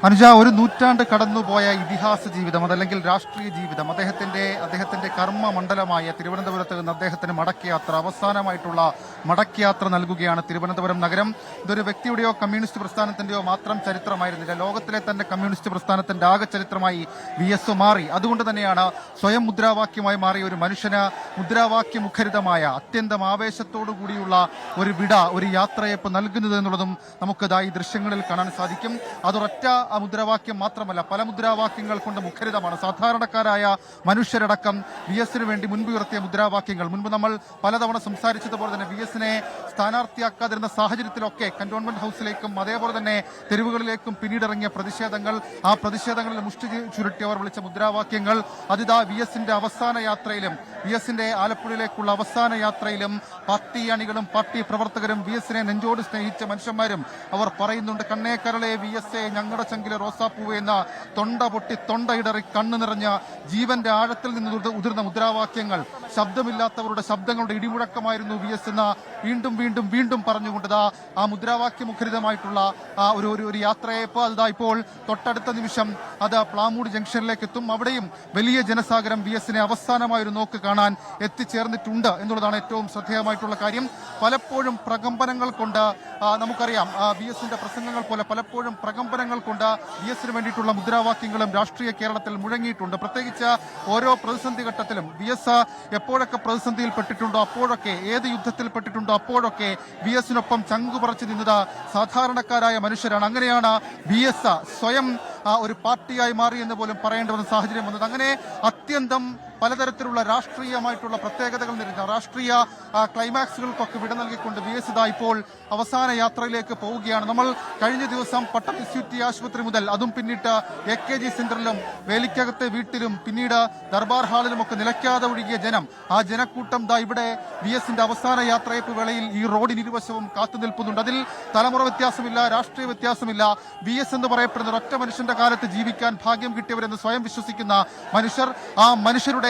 അനുജ, ഒരു നൂറ്റാണ്ട് കടന്നുപോയ ഇതിഹാസ ജീവിതം, അതല്ലെങ്കിൽ രാഷ്ട്രീയ ജീവിതം, അദ്ദേഹത്തിന്റെ കർമ്മ മണ്ഡലമായ തിരുവനന്തപുരത്ത് നിന്ന് അദ്ദേഹത്തിന് മടക്കയാത്ര, അവസാനമായിട്ടുള്ള മടക്കയാത്ര നൽകുകയാണ് തിരുവനന്തപുരം നഗരം. ഇതൊരു വ്യക്തിയുടെയോ കമ്മ്യൂണിസ്റ്റ് പ്രസ്ഥാനത്തിന്റെയോ മാത്രം ചരിത്രമായിരുന്നില്ല, ലോകത്തിലെ തന്നെ കമ്മ്യൂണിസ്റ്റ് പ്രസ്ഥാനത്തിന്റെ ആകെ ചരിത്രമായി VS മാറി. അതുകൊണ്ട് തന്നെയാണ് സ്വയം മുദ്രാവാക്യമായി മാറിയ ഒരു മനുഷ്യന് മുദ്രാവാക്യ മുഖരിതമായ അത്യന്തം ആവേശത്തോടു കൂടിയുള്ള ഒരു ഒരു യാത്രയപ്പ് നൽകുന്നത് എന്നുള്ളതും നമുക്കത് ഈ ദൃശ്യങ്ങളിൽ കാണാൻ സാധിക്കും. അതൊരൊറ്റ മുദ്രാവാക്യം മാത്രമല്ല, പല മുദ്രാവാക്യങ്ങൾ കൊണ്ട് മുഖരിതമാണ്. സാധാരണക്കാരായ മനുഷ്യരടക്കം VS വേണ്ടി മുൻപുയർത്തിയ മുദ്രാവാക്യങ്ങൾ, മുൻപ് നമ്മൾ പലതവണ സംസാരിച്ചതുപോലെ തന്നെ VS സ്ഥാനാർത്ഥിയാക്കാതിരുന്ന സാഹചര്യത്തിലൊക്കെ കന്റോൺമെന്റ് ഹൌസിലേക്കും അതേപോലെ തന്നെ തെരുവുകളിലേക്കും പിന്നീടിറങ്ങിയ പ്രതിഷേധങ്ങൾ, ആ പ്രതിഷേധങ്ങളിൽ മുഷ്ടി ചുരുട്ടിയവർ വിളിച്ച മുദ്രാവാക്യങ്ങൾ, അതിതാ VS അവസാന യാത്രയിലും, VS ആലപ്പുഴയിലേക്കുള്ള അവസാന യാത്രയിലും പാർട്ടി അണികളും പാർട്ടി പ്രവർത്തകരും VS നെഞ്ചോട് സ്നേഹിച്ച മനുഷ്യന്മാരും അവർ പറയുന്നുണ്ട്, കണ്ണേ കരളെ VS ഞങ്ങളുടെ ചങ്കിലെ റോസാപ്പൂവ് എന്ന തൊണ്ട പൊട്ടി തൊണ്ടയിടറി കണ്ണു നിറഞ്ഞ ജീവന്റെ ആഴത്തിൽ നിന്ന് ഉതിർന്ന മുദ്രാവാക്യങ്ങൾ, ശബ്ദമില്ലാത്തവരുടെ ശബ്ദങ്ങളുടെ ഇടിമുഴക്കമായിരുന്നു VS എന്ന വീണ്ടും വീണ്ടും വീണ്ടും പറഞ്ഞുകൊണ്ട് ആ മുദ്രാവാക്യ മുഖരിതമായിട്ടുള്ള ആ ഒരു യാത്രയപ്പ് അതാ ഇപ്പോൾ തൊട്ടടുത്ത നിമിഷം അത് പ്ലാമൂട് ജംഗ്ഷനിലേക്ക് എത്തും. അവിടെയും വലിയ ജനസാഗരം VS അവസാനമായ ഒരു നോക്ക് കാണാൻ എത്തിച്ചേർന്നിട്ടുണ്ട് എന്നുള്ളതാണ് ഏറ്റവും ശ്രദ്ധേയമായിട്ടുള്ള കാര്യം. പലപ്പോഴും പ്രകമ്പനങ്ങൾ കൊണ്ട് നമുക്കറിയാം, VS പ്രസംഗങ്ങൾ പോലെ പലപ്പോഴും പ്രകമ്പനങ്ങൾ കൊണ്ട് VS വേണ്ടിയിട്ടുള്ള മുദ്രാവാക്യങ്ങളും രാഷ്ട്രീയ കേരളത്തിൽ മുഴങ്ങിയിട്ടുണ്ട്. പ്രത്യേകിച്ച് ഓരോ പ്രതിസന്ധി ഘട്ടത്തിലും VS എപ്പോഴൊക്കെ പ്രതിസന്ധിയിൽപ്പെട്ടിട്ടുണ്ടോ അപ്പോഴൊക്കെ, ഏത് യുദ്ധത്തിൽപ്പെട്ടിട്ടുണ്ടോ അപ്പോഴൊക്കെ VS ചങ്കുപറച്ചു നിന്നത് സാധാരണക്കാരായ മനുഷ്യരാണ്. അങ്ങനെയാണ് VS സ്വയം ഒരു പാർട്ടിയായി മാറി എന്ന് പോലും പറയേണ്ട ഒരു സാഹചര്യം വന്നത്. അങ്ങനെ അത്യന്തം പലതരത്തിലുള്ള രാഷ്ട്രീയമായിട്ടുള്ള പ്രത്യേകതകൾ നിറഞ്ഞ രാഷ്ട്രീയ ക്ലൈമാക്സുകൾക്കൊക്കെ വിട നൽകിക്കൊണ്ട് VS ഇപ്പോൾ അവസാന യാത്രയിലേക്ക് പോവുകയാണ്. നമ്മൾ കഴിഞ്ഞ ദിവസം പട്ടം SUT ആശുപത്രി മുതൽ, അതും പിന്നീട് AKG സെന്ററിലും വേലിക്കകത്തെ വീട്ടിലും പിന്നീട് ദർബാർ ഹാളിലുമൊക്കെ നിലയ്ക്കാതെ ഒഴുകിയ ജനം, ആ ജനക്കൂട്ടം ഇവിടെ VS അവസാന യാത്രയപ്പ് വേളയിൽ ഈ റോഡിന് ഇരുവശവും കാത്തുനിൽപ്പുന്നുണ്ട്. അതിൽ തലമുറ വ്യത്യാസമില്ല, രാഷ്ട്രീയ വ്യത്യാസമില്ല. VS എന്ന് പറയപ്പെടുന്ന ഒറ്റ മനുഷ്യന്റെ കാലത്ത് ജീവിക്കാൻ ഭാഗ്യം കിട്ടിയവരെന്ന് സ്വയം വിശ്വസിക്കുന്ന മനുഷ്യർ, ആ മനുഷ്യരുടെ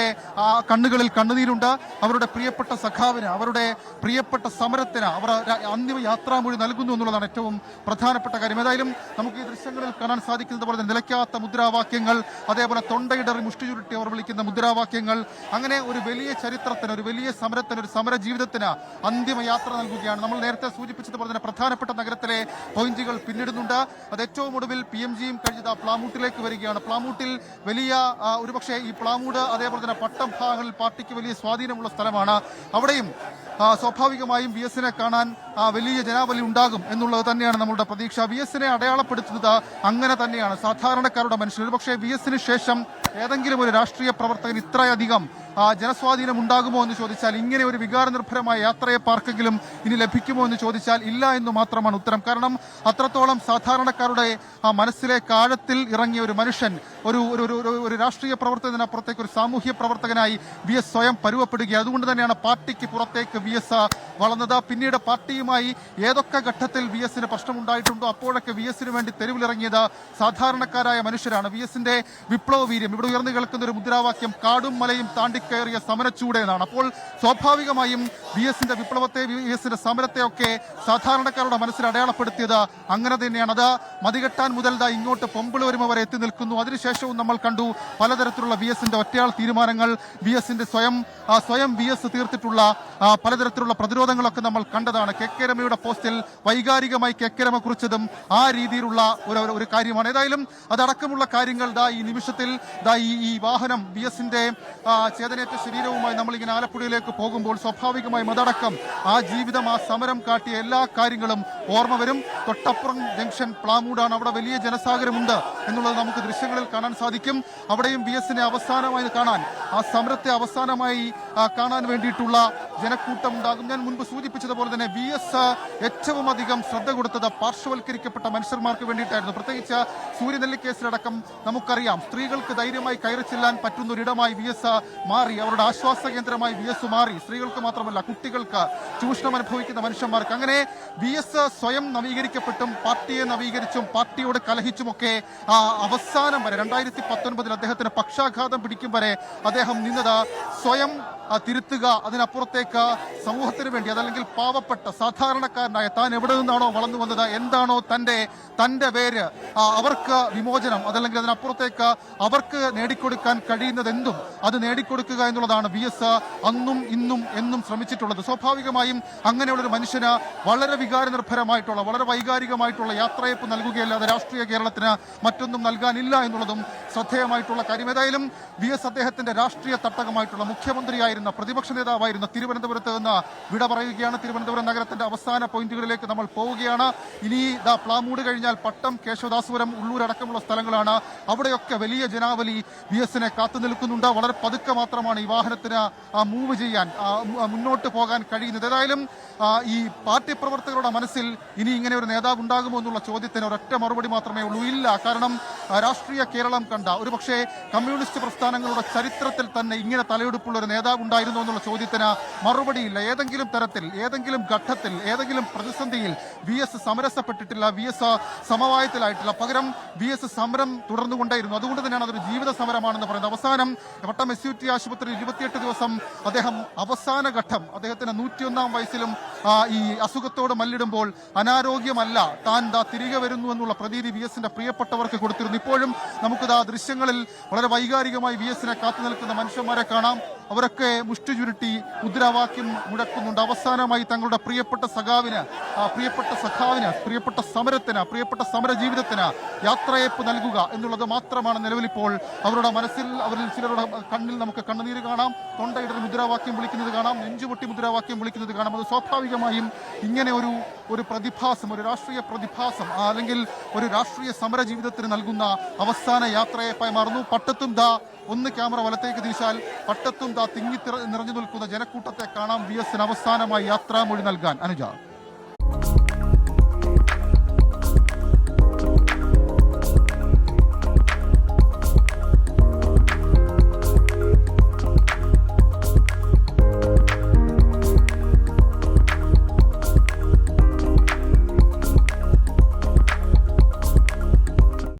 കണ്ണുകളിൽ കണ്ണുനീരുണ്ട്. അവരുടെ പ്രിയപ്പെട്ട സഖാവിന്, അവരുടെ പ്രിയപ്പെട്ട സമരത്തിന് അവർ അന്തിമ യാത്രാമൊഴി നൽകുന്നു എന്നുള്ളതാണ് ഏറ്റവും പ്രധാനപ്പെട്ട കാര്യം. ഏതായാലും നമുക്ക് ഈ ദൃശ്യങ്ങളിൽ കാണാൻ സാധിക്കുന്നത് പോലെ നിലയ്ക്കാത്ത മുദ്രാവാക്യങ്ങൾ, അതേപോലെ തൊണ്ടയിടറി മുഷ്ടി ചുരുട്ടി അവർ വിളിക്കുന്ന മുദ്രാവാക്യങ്ങൾ, അങ്ങനെ ഒരു വലിയ ചരിത്രത്തിന്, ഒരു വലിയ സമരത്തിന്, ഒരു സമര ജീവിതത്തിന് അന്തിമ യാത്ര നൽകുകയാണ്. നമ്മൾ നേരത്തെ സൂചിപ്പിച്ചതുപോലെ തന്നെ പ്രധാനപ്പെട്ട നഗരത്തിലെ പോയിന്റുകൾ പിന്നിടുന്നുണ്ട്. അത് ഏറ്റവും ഒടുവിൽ PMGയും കഴിഞ്ഞത് പ്ലാമൂട്ടിലേക്ക് വരികയാണ്. പ്ലാമൂട്ടിൽ വലിയ ഒരുപക്ഷെ ഈ പ്ലാമൂട് അതേപോലെ തന്നെ പട്ടം ഭാഗങ്ങളിൽ പാർട്ടിക്ക് വലിയ സ്വാധീനമുള്ള സ്ഥലമാണ്. അവിടെയും സ്വാഭാവികമായും VS കാണാൻ വലിയ ജനാവലി ഉണ്ടാകും എന്നുള്ളത് തന്നെയാണ് നമ്മളുടെ പ്രതീക്ഷ. VS അടയാളപ്പെടുത്തുന്നത് അങ്ങനെ തന്നെയാണ്, സാധാരണക്കാരുടെ മനുഷ്യർ. ഒരുപക്ഷെ VS ശേഷം ഏതെങ്കിലും ഒരു രാഷ്ട്രീയ പ്രവർത്തകൻ ഇത്രയധികം ജനസ്വാധീനം ഉണ്ടാകുമോ എന്ന് ചോദിച്ചാൽ, ഇങ്ങനെ ഒരു വികാരനിർഭരമായ യാത്രയെ പാർക്കെങ്കിലും ഇനി ലഭിക്കുമോ എന്ന് ചോദിച്ചാൽ ഇല്ല എന്ന് മാത്രമാണ് ഉത്തരം. കാരണം അത്രത്തോളം സാധാരണക്കാരുടെ മനസ്സിലേക്ക് ആഴത്തിൽ ഇറങ്ങിയ ഒരു മനുഷ്യൻ, ഒരു രാഷ്ട്രീയ പ്രവർത്തനത്തിനപ്പുറത്തേക്ക് ഒരു സാമൂഹ്യ പ്രവർത്തകനായി VS സ്വയം പരുവപ്പെടുക. അതുകൊണ്ട് തന്നെയാണ് പാർട്ടിക്ക് പുറത്തേക്ക് VS വളർന്നത്. പിന്നീട് പാർട്ടിയുമായി ഏതൊക്കെ ഘട്ടത്തിൽ VS പ്രശ്നമുണ്ടായിട്ടുണ്ടോ അപ്പോഴൊക്കെ VS വേണ്ടി തെരുവിലിറങ്ങിയത് സാധാരണക്കാരായ മനുഷ്യരാണ്. VS വിപ്ലവ വീര്യം, ഇവിടെ ഉയർന്നു കേൾക്കുന്ന ഒരു മുദ്രാവാക്യം കാടും മലയും താണ്ടിക്കയറിയ സമരച്ചൂടെ എന്നാണ്. അപ്പോൾ സ്വാഭാവികമായും VS വിപ്ലവത്തെ, VS സമരത്തെ ഒക്കെ സാധാരണക്കാരുടെ മനസ്സിൽ അടയാളപ്പെടുത്തിയത് അങ്ങനെ തന്നെയാണ്. അത് മതികെട്ടാൻ മുതൽ ഇങ്ങോട്ട് പൊമ്പിള് വരുമ്പോൾ വരെ എത്തി നിൽക്കുന്നു. അതിനുശേഷവും നമ്മൾ കണ്ടു പലതരത്തിലുള്ള VS ഒറ്റയാൾ തീരുമാനങ്ങൾ, VS സ്വയം VS തീർത്തിട്ടുള്ള പലതരത്തിലുള്ള പ്രതിരോധങ്ങളൊക്കെ നമ്മൾ കണ്ടതാണ്. KK രമയുടെ പോസ്റ്റിൽ വൈകാരികമായി KK രമ കുറിച്ചതും ആ രീതിയിലുള്ള ഒരു കാര്യമാണ്. ഏതായാലും അതടക്കമുള്ള കാര്യങ്ങൾ ഈ നിമിഷത്തിൽ ഈ വാഹനം VS ചേതനേറ്റ ശരീരവുമായി നമ്മളിങ്ങനെ ആലപ്പുഴയിലേക്ക് പോകുമ്പോൾ സ്വാഭാവികമായും അതടക്കം ആ ജീവിതം, ആ സമരം കാട്ടിയ എല്ലാ കാര്യങ്ങളും ഓർമ്മ വരും. തൊട്ടപ്പുറം ജംഗ്ഷൻ പ്ലാമൂടാണ്, അവിടെ വലിയ ജനസാഗരമുണ്ട് എന്നുള്ളത് നമുക്ക് ദൃശ്യങ്ങളിൽ കാണാൻ സാധിക്കും. അവിടെയും VS അവസാനമായി കാണാൻ, ആ സമരത്തെ അവസാനമായി കാണാൻ വേണ്ടിയിട്ടുള്ള ജനക്കൂട്ടം ഉണ്ടാകും. ഞാൻ മുൻപ് സൂചിപ്പിച്ചതുപോലെ തന്നെ VS ഏറ്റവും അധികം ശ്രദ്ധ കൊടുത്തത് പാർശ്വവൽക്കരിക്കപ്പെട്ട മനുഷ്യന്മാർക്ക് വേണ്ടിയിട്ടായിരുന്നു. പ്രത്യേകിച്ച് സൂര്യനെല്ലിക്കേസിലടക്കം നമുക്കറിയാം, സ്ത്രീകൾക്ക് ധൈര്യമായി കയറി ചെല്ലാൻ പറ്റുന്ന ഒരിടമായി VS മാറി, അവരുടെ ആശ്വാസ കേന്ദ്രമായി VS മാറി. സ്ത്രീകൾക്ക് മാത്രമല്ല, കുട്ടികൾക്ക്, ചൂഷണം അനുഭവിക്കുന്ന മനുഷ്യന്മാർക്ക്. അങ്ങനെ VS സ്വയം നവീകരിക്കപ്പെട്ടും പാർട്ടിയെ നവീകരിച്ചും പാർട്ടിയോട് കലഹിച്ചുമൊക്കെ അവസാനം വരെ 2019 അദ്ദേഹത്തിന് പക്ഷാഘാതം പിടിക്കും വരെ അദ്ദേഹം നിന്നത് സ്വയം തിരുത്തുക, അതിനപ്പുറത്തേക്ക് സമൂഹത്തിന് വേണ്ടി അതല്ലെങ്കിൽ പാവപ്പെട്ട സാധാരണക്കാരനായ താൻ എവിടെ നിന്നാണോ വളർന്നു വന്നത്, എന്താണോ തന്റെ പേര്, അവർക്ക് വിമോചനം അതല്ലെങ്കിൽ അതിനപ്പുറത്തേക്ക് അവർക്ക് നേടിക്കൊടുക്കാൻ കഴിയുന്നതെന്തും അത് നേടിക്കൊടുക്കുക എന്നുള്ളതാണ് VS അന്നും ഇന്നും എന്നും ശ്രമിച്ചിട്ടുള്ളത്. സ്വാഭാവികമായും അങ്ങനെയുള്ള ഒരു മനുഷ്യന് വളരെ വികാരനിർഭരമായിട്ടുള്ള വളരെ വൈകാരികമായിട്ടുള്ള യാത്രയപ്പ് നൽകുകയല്ലാതെ രാഷ്ട്രീയ കേരളത്തിന് മറ്റൊന്നും നൽകാനില്ല എന്നുള്ളതും ശ്രദ്ധേയമായിട്ടുള്ള കാര്യം. ഏതായാലും VS അദ്ദേഹത്തിന്റെ രാഷ്ട്രീയ തട്ടകമായിട്ടുള്ള മുഖ്യമന്ത്രിയായിരുന്ന പ്രതിപക്ഷ നേതാവായിരുന്ന തിരുവനന്തപുരത്ത് നിന്ന് വിട പറയുകയാണ്. തിരുവനന്തപുരം നഗരത്തിന്റെ അവസാന പോയിന്റുകളിലേക്ക് നമ്മൾ പോവുകയാണ്. ഇനി പ്ലാമൂട് കഴിഞ്ഞാൽ പട്ടം, കേശവദാസപുരം, ഉള്ളൂർ അടക്കമുള്ള സ്ഥലങ്ങളാണ്. അവിടെയൊക്കെ വലിയ ജനാവലി VS-നെ കാത്തു നിൽക്കുന്നുണ്ട്. വളരെ പതുക്കെ മാത്രമാണ് ഈ വാഹനത്തിന് മൂവ് ചെയ്യാൻ മുന്നോട്ട് പോകാൻ കഴിയുന്നത്. ഏതായാലും ഈ പാർട്ടി പ്രവർത്തകരുടെ മനസ്സിൽ ഇനി ഇങ്ങനെ ഒരു നേതാവ് ഉണ്ടാകുമോ എന്നുള്ള ചോദ്യത്തിന് ഒരൊറ്റ മറുപടി മാത്രമേ ഉള്ളൂ, ഇല്ല. കാരണം രാഷ്ട്രീയ കേരളം കണ്ട ഒരുപക്ഷെ കമ്മ്യൂണിസ്റ്റ് പ്രസ്ഥാനങ്ങളുടെ ചരിത്രത്തിൽ തന്നെ ഇങ്ങനെ തലയെടുപ്പുള്ള ഒരു നേതാവ് ഉണ്ടായിരുന്നു എന്നുള്ള ചോദ്യത്തിന് മറുപടിയില്ല. ഏതെങ്കിലും തരത്തിൽ, ഏതെങ്കിലും ഘട്ടത്തിൽ, ഏതെങ്കിലും പ്രതിസന്ധിയിൽ VS സമരസപ്പെട്ടിട്ടില്ല, VS സമവായത്തിലായിട്ടില്ല. പകരം VS സമരം തുടർന്നുകൊണ്ടേയിരുന്നു. അതുകൊണ്ട് തന്നെയാണ് അതൊരു ജീവിത സമരമാണെന്ന് പറയുന്നത്. അവസാനം പട്ടം SUT ആശുപത്രിയിൽ 28 ദിവസം അദ്ദേഹം അവസാന ഘട്ടം, അദ്ദേഹത്തിന് 101-ാം വയസ്സിലും ഈ അസുഖത്തോട് മല്ലിടുമ്പോൾ അനാരോഗ്യമല്ല, താൻ തിരികെ വരുന്നു എന്നുള്ള പ്രതീതി VS-ന്റെ പ്രിയപ്പെട്ടവർക്ക് കൊടുത്തിരുന്നു. ഇപ്പോഴും നമുക്കിതാ ദൃശ്യങ്ങളിൽ വളരെ വൈകാരികമായി VS-നെ കാത്തു നിൽക്കുന്ന മനുഷ്യന്മാരെ കാണാം. അവരൊക്കെ മുഷ്ടി ചുരുട്ടി മുദ്രാവാക്യം മുഴക്കുന്നുണ്ട്. അവസാനമായി തങ്ങളുടെ പ്രിയപ്പെട്ട സഖാവിന്, പ്രിയപ്പെട്ട സമരത്തിന്, പ്രിയപ്പെട്ട സമര ജീവിതത്തിന് യാത്രയപ്പ് നൽകുക എന്നുള്ളത് മാത്രമാണ് നിലവിലിപ്പോൾ അവരുടെ മനസ്സിൽ. അവരിൽ ചിലരുടെ കണ്ണിൽ നമുക്ക് കണ്ണുനീര് കാണാം, തൊണ്ടയിടൽ മുദ്രാവാക്യം വിളിക്കുന്നത് കാണാം, നെഞ്ചുപൊട്ടി മുദ്രാവാക്യം വിളിക്കുന്നത് കാണാം. അത് സ്വാഭാവികമായും ഇങ്ങനെ ഒരു പ്രതിഭാസം, ഒരു രാഷ്ട്രീയ പ്രതിഭാസം അല്ലെങ്കിൽ ഒരു രാഷ്ട്രീയ സമര ജീവിതത്തിന് നൽകുന്ന അവസാന യാത്രയപ്പായി മാറുന്നു. പട്ടത്തും ഒന്ന് ക്യാമറ വലത്തേക്ക് തിരിച്ചാൽ പട്ടത്തും തിങ്ങി നിറഞ്ഞു നിൽക്കുന്ന ജനക്കൂട്ടത്തെ കാണാം VS-ന് അവസാനമായി യാത്രാമൊഴി നൽകാൻ. അനുജ.